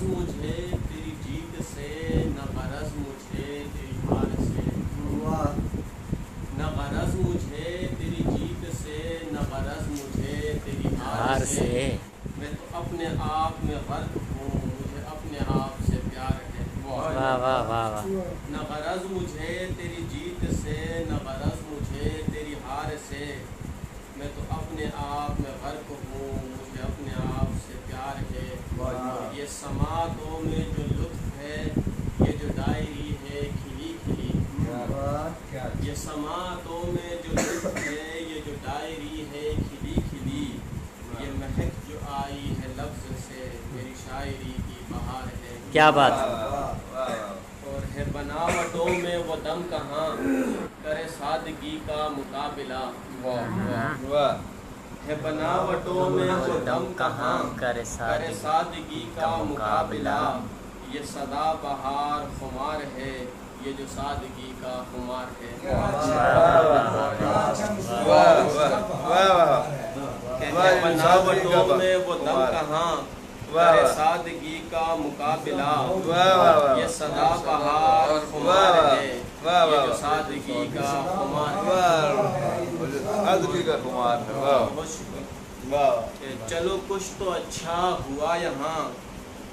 مجھے تیری جیت سے، نہ غرض مجھے تیری ہار سے، نہ غرض مجھے تیری جیت سے، نہ غرض مجھے تیری ہار سے، میں تو اپنے آپ میں غرق ہوں، مجھے اپنے آپ سے پیار ہے۔ واہ واہ واہ واہ۔ نہ غرض مجھے تیری جیت سے، نہ غرض مجھے تیری ہار سے، میں تو اپنے آپ میں غرق ہوں، مجھے اپنے آپ سے پیار ہے۔ یہ سماعتوں میں جو لطف ہے، یہ جو ڈائری ہے کھلی کھلی، یہ سماعتوں میں جو لطف ہے، یہ جو ڈائری ہے کھلی کھلی، یہ مہک جو آئی ہے لفظ سے، میری شاعری کی بہار ہے۔ کیا بات ہے۔ اور ہے بناوٹوں میں وہ دم کہاں، کرے سادگی کا مقابلہ، ہے بناوٹوں میں وہ دم کہاں، کرے سادگی کا مقابلہ، یہ صدا بہار خمار ہے، یہ جو سادگی کا خمار ہے۔ ہے بناوٹوں میں وہ دم کہاں، کرے سادگی کا مقابلہ، یہ صدا بہار خمار ہے، یہ جو سادگی کا خمار ہے۔ چلو کچھ تو اچھا ہوا یہاں،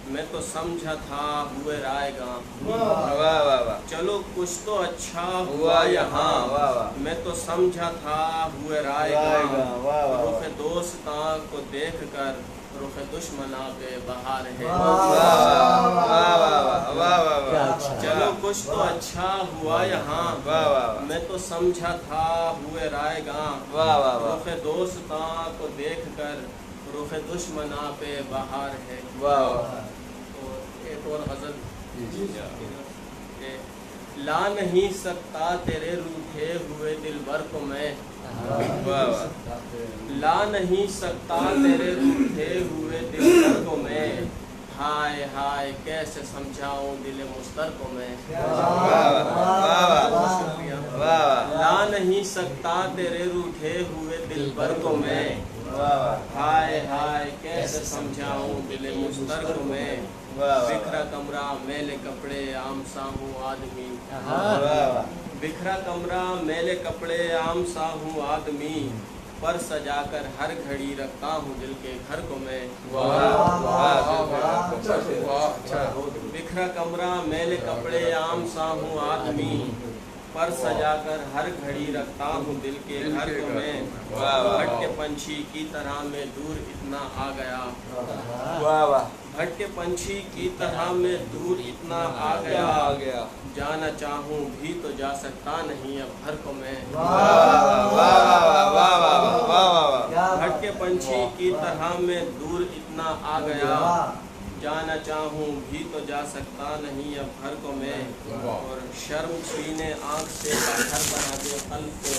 میں تو سمجھا تھا ہوئے رائے گاں، چلو کچھ تو اچھا ہوا یہاں، میں تو سمجھا تھا ہوئے رائے گاں، رخ دوستاں کو دیکھ کر رخ دشمناں پہ بہار ہے۔ چلو کچھ تو اچھا ہوا یہاں، میں تو سمجھا تھا ہوئے رائے گاں، رخ دوستاں کو دیکھ کر رخ دشمناں پہ بہار ہے۔ ایک اور غزل، لا نہیں سکتا تیرے روٹھے ہوئے دلبر کو میں، لا نہیں سکتا تیرے روٹھے ہوئے دلبر کو میں، ہائے ہائے کیسے سمجھاؤں دل مضطر کو میں۔ لا نہیں سکتا تیرے روٹھے ہوئے دلبر کو میں، ہائے ہائے کیسے سمجھاؤں دل مضطر کو میں، بکھرا کمرہ میلے کپڑے عام سا ہوں آدمی، بکھرا کمرہ میلے کپڑے عام سا ہوں آدمی، پر سجا کر ہر گھڑی رکھتا ہوں دل کے گھر کو میں۔ بکھرا کمرہ میلے کپڑے عام سا ہوں آدمی، پر سجا کر ہر گھڑی رکھتا ہوں دل کے گھر کو میں، بھٹ کے پنچھی کی طرح میں دور اتنا آ گیا، بھٹ کے پنچھی کی طرح میں دور اتنا آ گیا، جانا چاہوں بھی تو جا سکتا نہیں اب گھر کو میں۔ بھٹ کے پنچھی کی طرح میں دور اتنا آ گیا، جانا چاہوں بھی تو جا سکتا نہیں اب گھر کو میں، اور شرم چھینے آنکھ سے پتھر بنا دے قلب کو،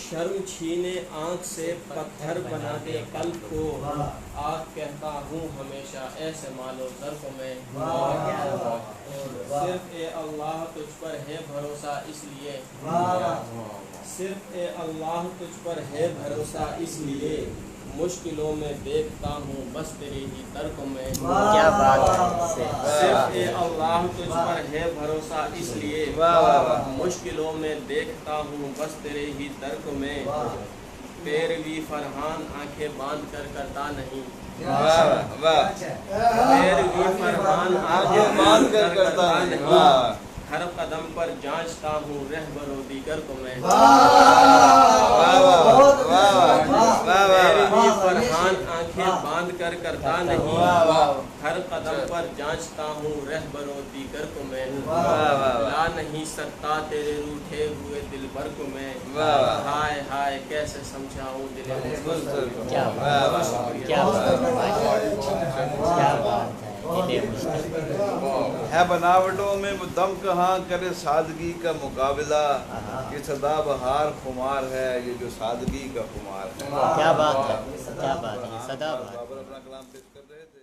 شرم چھینے آنکھ سے پتھر بنا دے قلب کو، آگ کہتا ہوں ہمیشہ ایسے مال و زر کو میں، صرف اے اللہ تجھ پر ہے بھروسہ اس لیے، صرف اے اللہ تجھ پر ہے بھروسہ اس لیے، مشکلوں میں دیکھتا ہوں بس تیرے ہی در کو میں۔ کیا بات ہے۔ صرف اے اللہ تجھ پر ہے بھروسہ اس لیے، مشکلوں میں دیکھتا ہوں بس تیرے ہی در کو میں، پیروی فرحان آنکھیں باندھ کر کرتا نہیں، پیروی فرحان آنکھیں باندھ کر کرتا نہیں، ہر قدم پر جانچتا ہوں رہبر و دیگر کو میں۔ پیروی فرحان آنکھیں باندھ کر کرتا نہیں، ہر قدم پر جانچتا ہوں رہبر و دیگر کو میں، لا نہیں سکتا تیرے روٹھے ہوئے دلبر کو میں، ہائے ہائے کیسے سمجھاؤں دل مضطر کو۔ کیا بات ہے۔ ہے بناوٹوں میں وہ دم کہاں، کرے سادگی کا مقابلہ، یہ صدا بہار خمار ہے، یہ جو سادگی کا خمار ہے۔ کیا بات ہے، کیا بات ہے، صدا بات ہے۔ بابر اپنا کلام پیش کر رہے تھے۔